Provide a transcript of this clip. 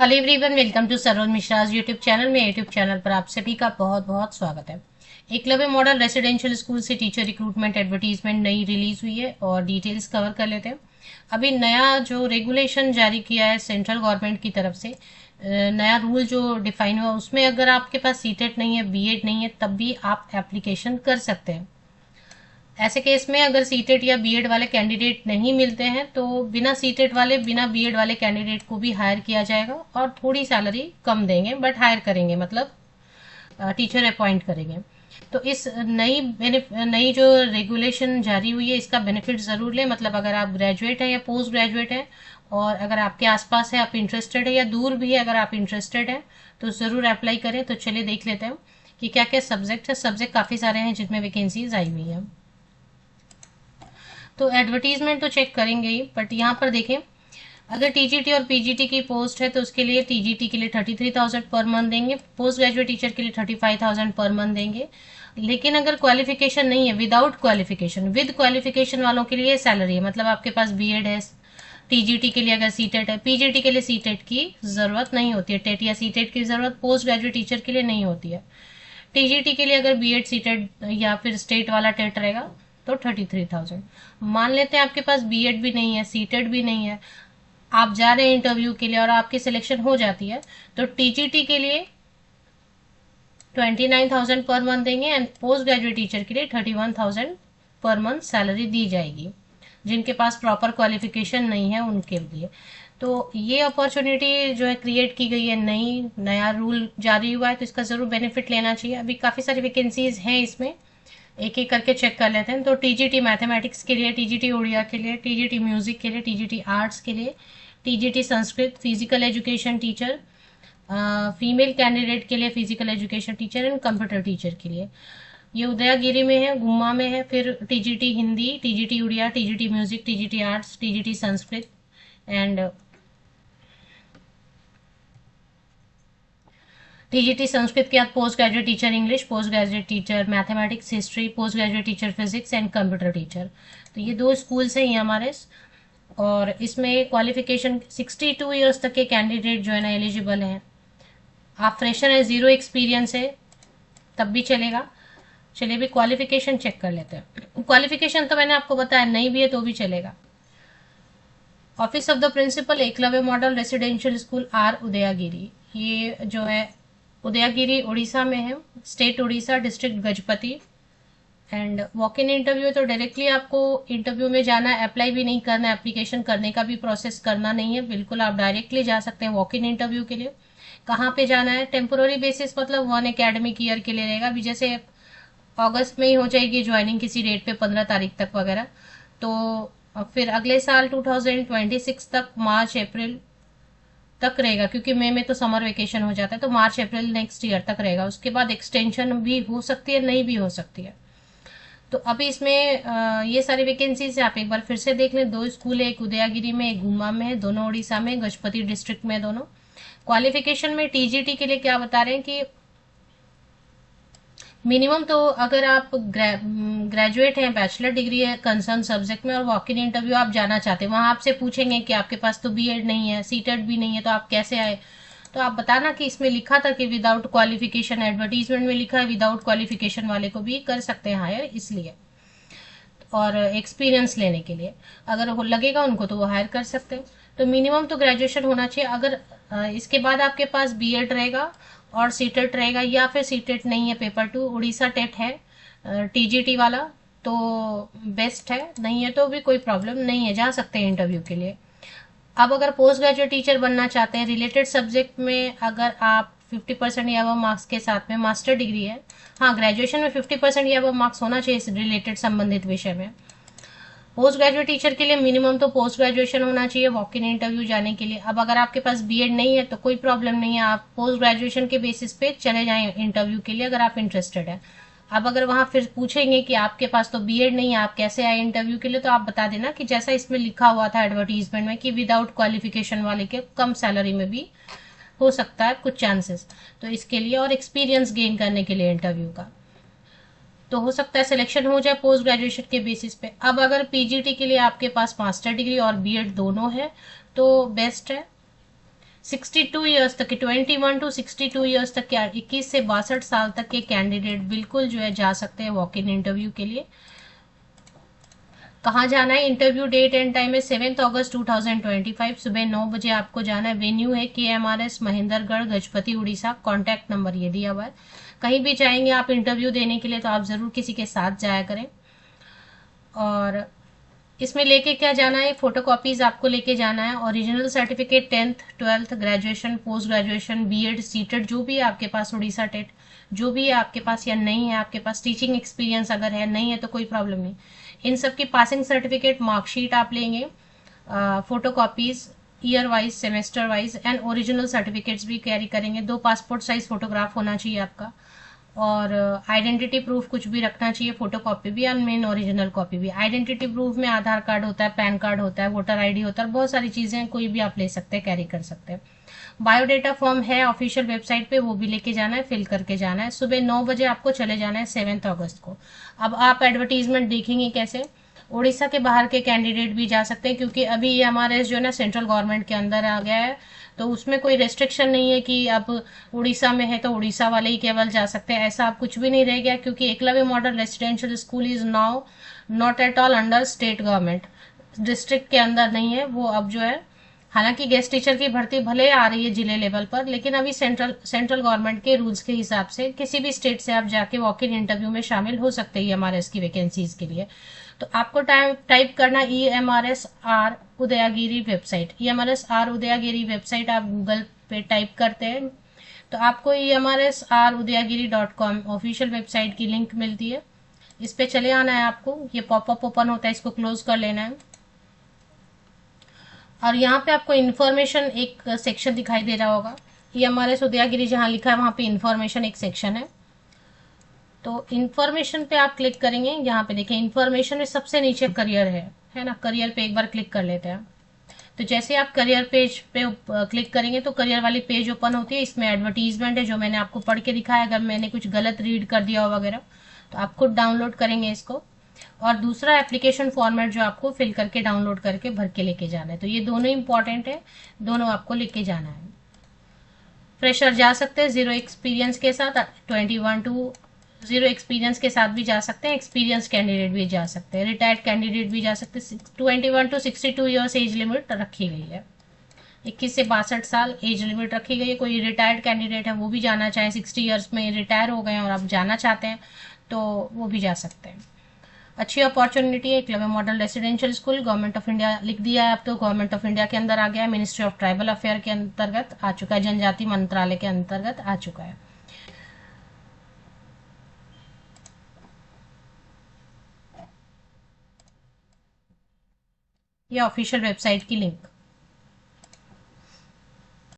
Hello everyone, welcome to Saroj Mishra's YouTube channel में। YouTube channel पर आप सभी का बहुत बहुत स्वागत है। एकलव्य मॉडल रेसिडेंशियल स्कूल से टीचर रिक्रूटमेंट एडवर्टीजमेंट नई रिलीज हुई है और डिटेल्स कवर कर लेते हैं। अभी नया जो रेगुलेशन जारी किया है सेंट्रल गवर्नमेंट की तरफ से, नया रूल जो डिफाइन हुआ उसमें अगर आपके पास सीटेट नहीं है, बीएड नहीं है, तब भी आप एप्लीकेशन कर सकते हैं। ऐसे केस में अगर सीटेट या बीएड वाले कैंडिडेट नहीं मिलते हैं तो बिना सीटेट वाले बिना बीएड वाले कैंडिडेट को भी हायर किया जाएगा और थोड़ी सैलरी कम देंगे, बट हायर करेंगे, मतलब टीचर अपॉइंट करेंगे। तो इस नई जो रेगुलेशन जारी हुई है इसका बेनिफिट जरूर लें। मतलब अगर आप ग्रेजुएट हैं या पोस्ट ग्रेजुएट हैं और अगर आपके आसपास है, आप इंटरेस्टेड है, या दूर भी है अगर आप इंटरेस्टेड हैं, तो जरूर अप्लाई करें। तो चलिए देख लेते हैं कि क्या क्या सब्जेक्ट है। सब्जेक्ट काफी सारे हैं जिनमें वैकेंसीज आई हुई है। तो एडवर्टीजमेंट तो चेक करेंगे ही, बट यहाँ पर देखें, अगर टीजीटी और पीजीटी की पोस्ट है तो उसके लिए टीजीटी के लिए 33,000 पर मंथ देंगे, पोस्ट ग्रेजुएट टीचर के लिए 35,000 पर मंथ देंगे। लेकिन अगर क्वालिफिकेशन नहीं है, विदाउट क्वालिफिकेशन, विद क्वालिफिकेशन वालों के लिए सैलरी है। मतलब आपके पास बीएड है, टीजीटी के लिए अगर सीटेट है, पीजीटी के लिए सीटेट की जरूरत नहीं होती है, टेट या सीटेट की जरूरत पोस्ट ग्रेजुएट टीचर के लिए नहीं होती है। टीजीटी के लिए अगर बीएड सीटेट या फिर स्टेट वाला टेट रहेगा तो 33,000। मान लेते हैं आपके पास बीएड भी नहीं है, सीटेट भी नहीं है, आप जा रहे हैं इंटरव्यू के लिए और आपकी सिलेक्शन हो जाती है, तो टीजीटी के लिए 29,000 पर मंथ देंगे एंड पोस्ट ग्रेजुएट टीचर के लिए 31,000 पर मंथ सैलरी दी जाएगी। जिनके पास प्रॉपर क्वालिफिकेशन नहीं है उनके लिए तो ये अपॉर्चुनिटी जो है क्रिएट की गई है। नया रूल जारी हुआ है तो इसका जरूर बेनिफिट लेना चाहिए। अभी काफी सारी वैकेंसीज हैं इसमें, एक एक करके चेक कर लेते हैं। तो टीजीटी मैथमेटिक्स के लिए, टीजीटी उड़िया के लिए, टीजीटी म्यूजिक के लिए, टीजीटी आर्ट्स के लिए, TGT Sanskrit, physical education teacher, female candidate के लिए physical education teacher and computer teacher के लिए। ये उदयगिरी में है, गुम्मा में है। फिर TGT Hindi, TGT Oriya, TGT music, TGT arts, TGT Sanskrit and TGT Sanskrit के बाद post graduate teacher English, post graduate teacher mathematics history, post graduate teacher physics and computer teacher. तो ये दो स्कूल्स हैं ये हमारे। और इसमें क्वालिफिकेशन 62 ईयर्स तक के कैंडिडेट जो है ना एलिजिबल हैं। आप फ्रेशर है, जीरो एक्सपीरियंस है, तब भी चलेगा। चलिए अभी क्वालिफिकेशन चेक कर लेते हैं। क्वालिफिकेशन तो मैंने आपको बताया, नहीं भी है तो भी चलेगा। Office of the principal, Eklavya model residential school R Udayagiri, ये जो है उदयगिरी उड़ीसा में है, state Orissa, district Gajapati. And walk in interview है तो डायरेक्टली आपको इंटरव्यू में जाना है, अप्लाई भी नहीं करना है, एप्लीकेशन करने का भी प्रोसेस करना नहीं है, बिल्कुल आप डायरेक्टली जा सकते हैं वॉक इन इंटरव्यू के लिए। कहाँ पे जाना है? टेम्पोररी बेसिस, मतलब 1 एकेडमिक ईयर के लिए रहेगा। अभी जैसे अगस्त में ही हो जाएगी ज्वाइनिंग किसी डेट पे, 15 तारीख तक वगैरह, तो फिर अगले साल 2026 तक, मार्च अप्रैल तक रहेगा, क्योंकि मई में तो समर वेकेशन हो जाता है, तो मार्च अप्रैल नेक्स्ट ईयर तक रहेगा। उसके बाद एक्सटेंशन भी हो सकती है, नहीं भी हो सकती है। तो अभी इसमें ये सारी वैकेंसीज है, आप एक बार फिर से देख लें। दो स्कूल है, एक उदयगिरी में, एक गुम्मा में है, दोनों उड़ीसा में, गजपति डिस्ट्रिक्ट में दोनों। क्वालिफिकेशन में टीजीटी के लिए क्या बता रहे हैं कि मिनिमम तो अगर आप ग्रेजुएट हैं, बैचलर डिग्री है कंसर्न सब्जेक्ट में और वॉक इन इंटरव्यू आप जाना चाहते हैं, वहां आपसे पूछेंगे कि आपके पास तो बीएड नहीं है, सीटेट भी नहीं है, तो आप कैसे आए? तो आप बताना कि इसमें लिखा था कि विदाउट क्वालिफिकेशन, एडवर्टीजमेंट में लिखा है विदाउट क्वालिफिकेशन वाले को भी कर सकते हैं हायर, इसलिए। और एक्सपीरियंस लेने के लिए अगर लगेगा उनको तो वो हायर कर सकते हैं। तो मिनिमम तो ग्रेजुएशन होना चाहिए। अगर इसके बाद आपके पास बीएड रहेगा और सीटेट रहेगा, या फिर सीटेट नहीं है, पेपर 2 उड़ीसा टेट है टीजीटी वाला, तो बेस्ट है। नहीं है तो भी कोई प्रॉब्लम नहीं है, जा सकते हैं इंटरव्यू के लिए। अब अगर पोस्ट ग्रेजुएट टीचर बनना चाहते हैं रिलेटेड सब्जेक्ट में, अगर आप 50% या वो मार्क्स के साथ में मास्टर डिग्री है, हाँ ग्रेजुएशन में 50% या वो मार्क्स होना चाहिए इस रिलेटेड संबंधित विषय में। पोस्ट ग्रेजुएट टीचर के लिए मिनिमम तो पोस्ट ग्रेजुएशन होना चाहिए वॉक इन इंटरव्यू जाने के लिए। अब अगर आपके पास बीएड नहीं है तो कोई प्रॉब्लम नहीं है, आप पोस्ट ग्रेजुएशन के बेसिस पे चले जाएं इंटरव्यू के लिए अगर आप इंटरेस्टेड है। अब अगर वहां फिर पूछेंगे कि आपके पास तो बीएड नहीं है, आप कैसे आए इंटरव्यू के लिए, तो आप बता देना कि जैसा इसमें लिखा हुआ था एडवर्टीजमेंट में कि विदाउट क्वालिफिकेशन वाले के कम सैलरी में भी हो सकता है कुछ चांसेस, तो इसके लिए और एक्सपीरियंस गेन करने के लिए इंटरव्यू का, तो हो सकता है सिलेक्शन हो जाए पोस्ट ग्रेजुएशन के बेसिस पे। अब अगर पीजीटी के लिए आपके पास मास्टर डिग्री और बीएड दोनों है तो बेस्ट है। 62 ईयर्स तक के, 21 टू 62 ईयर्स तक के, 21 से 62 साल तक के कैंडिडेट बिल्कुल जो है जा सकते हैं वॉक इन इंटरव्यू के लिए। कहाँ जाना है? इंटरव्यू डेट एंड टाइम है 7 अगस्त 2025, सुबह 9 बजे आपको जाना है। वेन्यू है KMRS Mahendragarh, Gajapati, Orissa. Contact number ये दिया हुआ है। कहीं भी जाएंगे आप इंटरव्यू देने के लिए तो आप ज़रूर किसी के साथ जाया करें। और इसमें लेके क्या जाना है? फोटो कॉपीज आपको लेके जाना है, original certificate 10th 12th graduation, post graduation, BEd, CTET जो भी है आपके पास, उड़ीसा टेट जो भी है आपके पास या नहीं है आपके पास, टीचिंग एक्सपीरियंस अगर है, नहीं है तो कोई प्रॉब्लम नहीं। इन सब की पासिंग सर्टिफिकेट, मार्कशीट आप लेंगे, photo copies year wise, semester wise and original certificates भी कैरी करेंगे। 2 पासपोर्ट साइज फोटोग्राफ होना चाहिए आपका, और आइडेंटिटी प्रूफ कुछ भी रखना चाहिए, फोटो कॉपी भी और मेन ओरिजिनल कॉपी भी। आइडेंटिटी प्रूफ में आधार कार्ड होता है, पैन कार्ड होता है, वोटर आईडी होता है, बहुत सारी चीजें कोई भी आप ले सकते हैं, कैरी कर सकते हैं। बायोडेटा फॉर्म है ऑफिशियल वेबसाइट पे, वो भी लेके जाना है, फिल करके जाना है। सुबह 9 बजे आपको चले जाना है 7 अगस्त को। अब आप एडवर्टीजमेंट देखेंगे कैसे? उड़ीसा के बाहर के कैंडिडेट भी जा सकते हैं, क्योंकि अभी ये हमारे जो है ना सेंट्रल गवर्नमेंट के अंदर आ गया है, तो उसमें कोई रेस्ट्रिक्शन नहीं है कि अब उड़ीसा में है तो उड़ीसा वाले ही केवल जा सकते हैं, ऐसा अब कुछ भी नहीं रह गया। क्योंकि Eklavya model residential school is now not at all under state government, district के अंदर नहीं है वो अब जो है। हालांकि गेस्ट टीचर की भर्ती भले आ रही है जिले लेवल पर, लेकिन अभी सेंट्रल गवर्नमेंट के रूल्स के हिसाब से किसी भी स्टेट से आप जाके वॉक इन इंटरव्यू में शामिल हो सकते हैं हमारे इसकी वैकेंसीज के लिए। तो आपको टाइप करना EMRSR उदयागिरी वेबसाइट। EMRSR उदयागिरी वेबसाइट आप गूगल पे टाइप करते हैं तो आपको EMRSR उदयागिरी.com ऑफिशियल वेबसाइट की लिंक मिलती है। इस पे चले आना है आपको, ये पॉपअप ओपन होता है, इसको क्लोज कर लेना है। और यहाँ पे आपको इन्फॉर्मेशन एक सेक्शन दिखाई दे रहा होगा, EMRS उदयागिरी जहाँ लिखा है वहाँ पे इन्फॉर्मेशन एक सेक्शन है। तो इन्फॉर्मेशन पे आप क्लिक करेंगे, यहाँ पे देखें इन्फॉर्मेशन में सबसे नीचे करियर है ना, करियर पे एक बार क्लिक कर लेते हैं। तो जैसे आप करियर पेज पे क्लिक करेंगे तो करियर वाली पेज ओपन होती है। इसमें एडवर्टीजमेंट है जो मैंने आपको पढ़ के दिखाया, अगर मैंने कुछ गलत रीड कर दिया हो वगैरह तो आप खुद डाउनलोड करेंगे इसको। और दूसरा एप्लीकेशन फॉर्मेट जो आपको फिल करके डाउनलोड करके भर के लेके जाना है। तो ये दोनों इंपॉर्टेंट है, दोनों आपको लेके जाना है। फ्रेशर जा सकते हैं 0 एक्सपीरियंस के साथ, 21 टू 0 एक्सपीरियंस के साथ भी जा सकते हैं, एक्सपीरियंस कैंडिडेट भी जा सकते हैं, रिटायर्ड कैंडिडेट भी जा सकते हैं। 21 टू 62 ईयर्स एज लिमिट रखी गई है, 21 से 62 साल एज लिमिट रखी गई है। कोई रिटायर्ड कैंडिडेट है वो भी जाना चाहे, 60 ईयर्स में रिटायर हो गए और आप जाना चाहते हैं तो वो भी जा सकते हैं। अच्छी अपॉर्चुनिटी है। Eklavya model residential school government of India लिख दिया है, अब तो गवर्नमेंट ऑफ इंडिया के अंदर आ गया है, मिनिस्ट्री ऑफ ट्राइबल अफेयर के अंतर्गत आ चुका है, जनजाति मंत्रालय के अंतर्गत आ चुका है। यह ऑफिशियल वेबसाइट की लिंक।